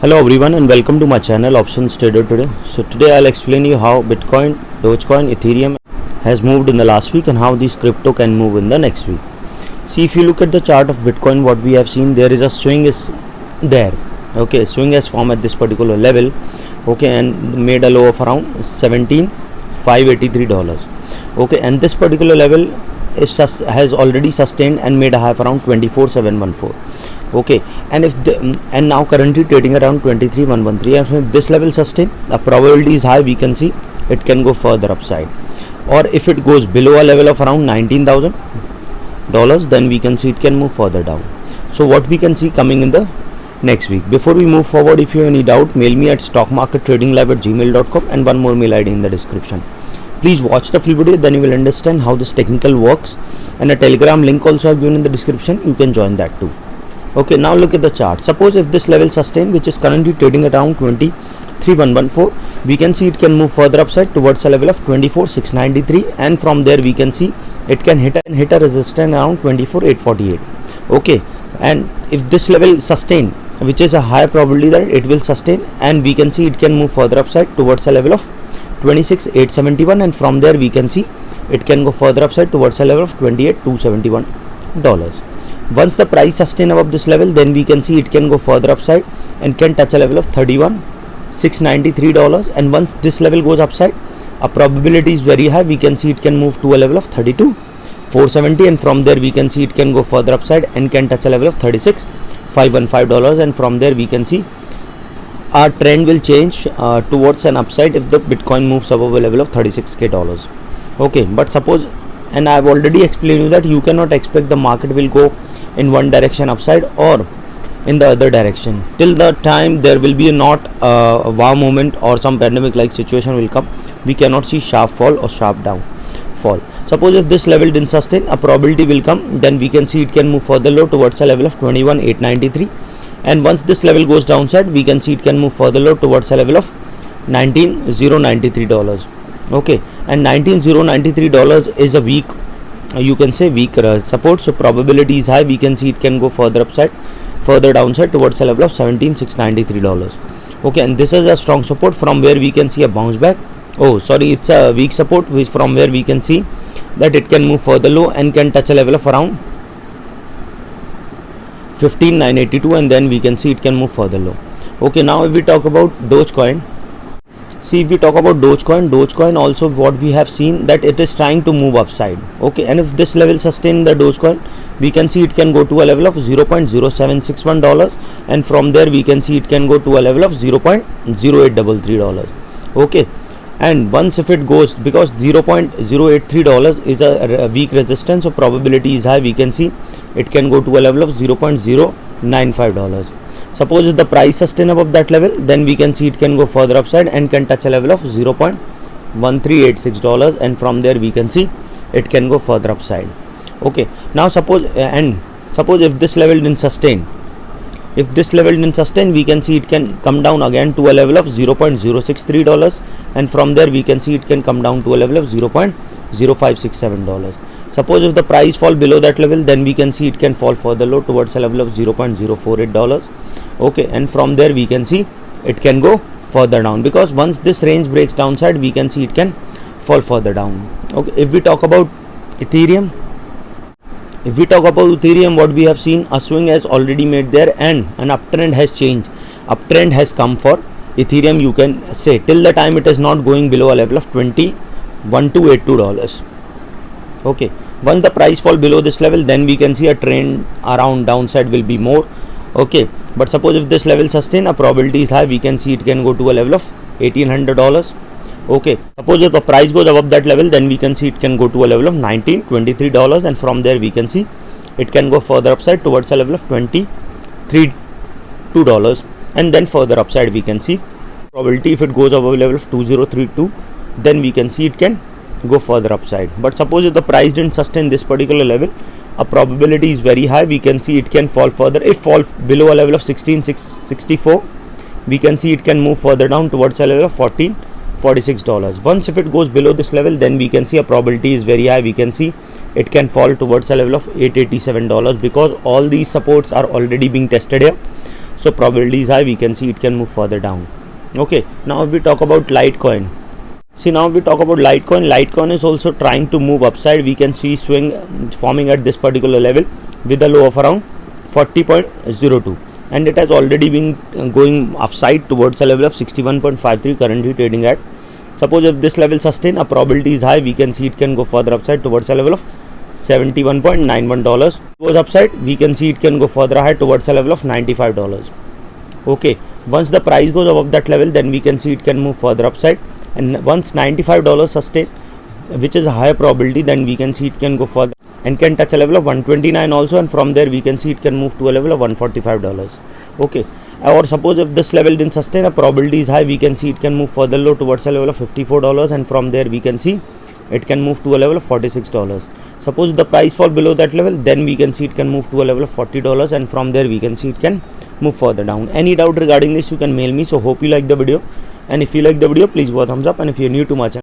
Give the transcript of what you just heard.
Hello everyone and welcome to my channel Options Trader today. So today I'll explain you how Bitcoin, Dogecoin, Ethereum has moved in the last week and how these crypto can move in the next week. See, if you look at the chart of Bitcoin, what we have seen, there is a swing is there. Okay, swing has formed at this particular level. Okay, and made a low of around $17,583. Okay, and this particular level has already sustained and made a high of around 24,714. Okay, and and now currently trading around 23,113, and if this level sustain, the probability is high, we can see it can go further upside, or if it goes below a level of around $19,000, then we can see it can move further down. So what we can see coming in the next week. Before we move forward, if you have any doubt, mail me at stockmarkettradinglive@gmail.com, and one more mail ID in the description. Please watch the full video, then you will understand how this technical works, and a Telegram link also I've given in the description. You can join that too. Okay, now look at the chart. Suppose if this level sustain, which is currently trading at around 23,114, we can see it can move further upside towards a level of 24,693, and from there we can see it can hit a resistance around 24,848. Okay, and if this level sustain, which is a high probability that it will sustain, and we can see it can move further upside towards a level of 26,871, and from there we can see it can go further upside towards a level of $28,271. Once the price sustain above this level, then we can see it can go further upside and can touch a level of $31,693, and once this level goes upside, a probability is very high, we can see it can move to a level of $32,470, and from there we can see it can go further upside and can touch a level of $36,515, and from there we can see our trend will change towards an upside if the Bitcoin moves above a level of $36,000. Okay, but suppose, and I have already explained you that you cannot expect the market will go in one direction upside or in the other direction till the time there will be not a wow moment or some pandemic like situation will come. We cannot see sharp fall or sharp down fall. Suppose if this level didn't sustain, a probability will come, then we can see it can move further low towards a level of 21,893, and once this level goes downside, we can see it can move further low towards a level of $19,093. Okay, and $19,093 is a weak, you can say weak support, so probability is high, we can see it can go further upside, further downside towards a level of $17,693. Okay, and this is a strong support from where we can see a bounce back. Oh sorry, it's a weak support which from where we can see that it can move further low and can touch a level of around 15,982, and then we can see it can move further low. Okay, now if we talk about Dogecoin, see, if we talk about Dogecoin also what we have seen that it is trying to move upside. Okay, and if this level sustain the Dogecoin, we can see it can go to a level of $0.0761, and from there we can see it can go to a level of $0.0833. Okay, and once if it goes, because $0.083 is a weak resistance, so probability is high, we can see it can go to a level of $0.095. Suppose if the price sustain above that level, then we can see it can go further upside and can touch a level of $0.1386, and from there we can see it can go further upside. Okay, now suppose if this level didn't sustain, we can see it can come down again to a level of $0.063, and from there we can see it can come down to a level of $0.0567. Suppose if the price fall below that level, then we can see it can fall further low towards a level of $0.048. Okay, and from there we can see it can go further down, because once this range breaks downside, we can see it can fall further down. Okay, if we talk about Ethereum, what we have seen, a swing has already made there and an uptrend has changed. Uptrend has come for Ethereum, you can say, till the time it is not going below a level of $21,282. Okay, once the price fall below this level, then we can see a trend around downside will be more. Okay, but suppose if this level sustain, a probability is high, we can see it can go to a level of $1,800. Okay, suppose if the price goes above that level, then we can see it can go to a level of $1,923, and from there we can see it can go further upside towards a level of $23.2, and then further upside we can see probability if it goes above a level of 2032, then we can see it can go further upside. But suppose if the price didn't sustain this particular level, a probability is very high, we can see it can fall further. If fall below a level of 16,664, we can see it can move further down towards a level of $14.46. Once if it goes below this level, then we can see a probability is very high, we can see it can fall towards a level of $887, because all these supports are already being tested here. so probability is high, we can see it can move further down. Okay, now if we talk about Litecoin, see now if we talk about Litecoin is also trying to move upside. We can see swing forming at this particular level with a low of around 40.02, and it has already been going upside towards a level of 61.53, currently trading at. Suppose if this level sustain, a probability is high, we can see it can go further upside towards a level of $71.91. Goes upside, we can see it can go further high towards a level of $95. Okay, once the price goes above that level, then we can see it can move further upside, and once $95 sustain, which is a higher probability, then we can see it can go further and can touch a level of 129 also, and from there we can see it can move to a level of $145. Okay, or suppose if this level didn't sustain, a probability is high, we can see it can move further low towards a level of $54, and from there we can see it can move to a level of $46. Suppose the price fall below that level, then we can see it can move to a level of $40, and from there we can see it can move further down. Any doubt regarding this, you can mail me. So hope you like the video, and if you like the video, please give a thumbs up, and if you're new to my channel,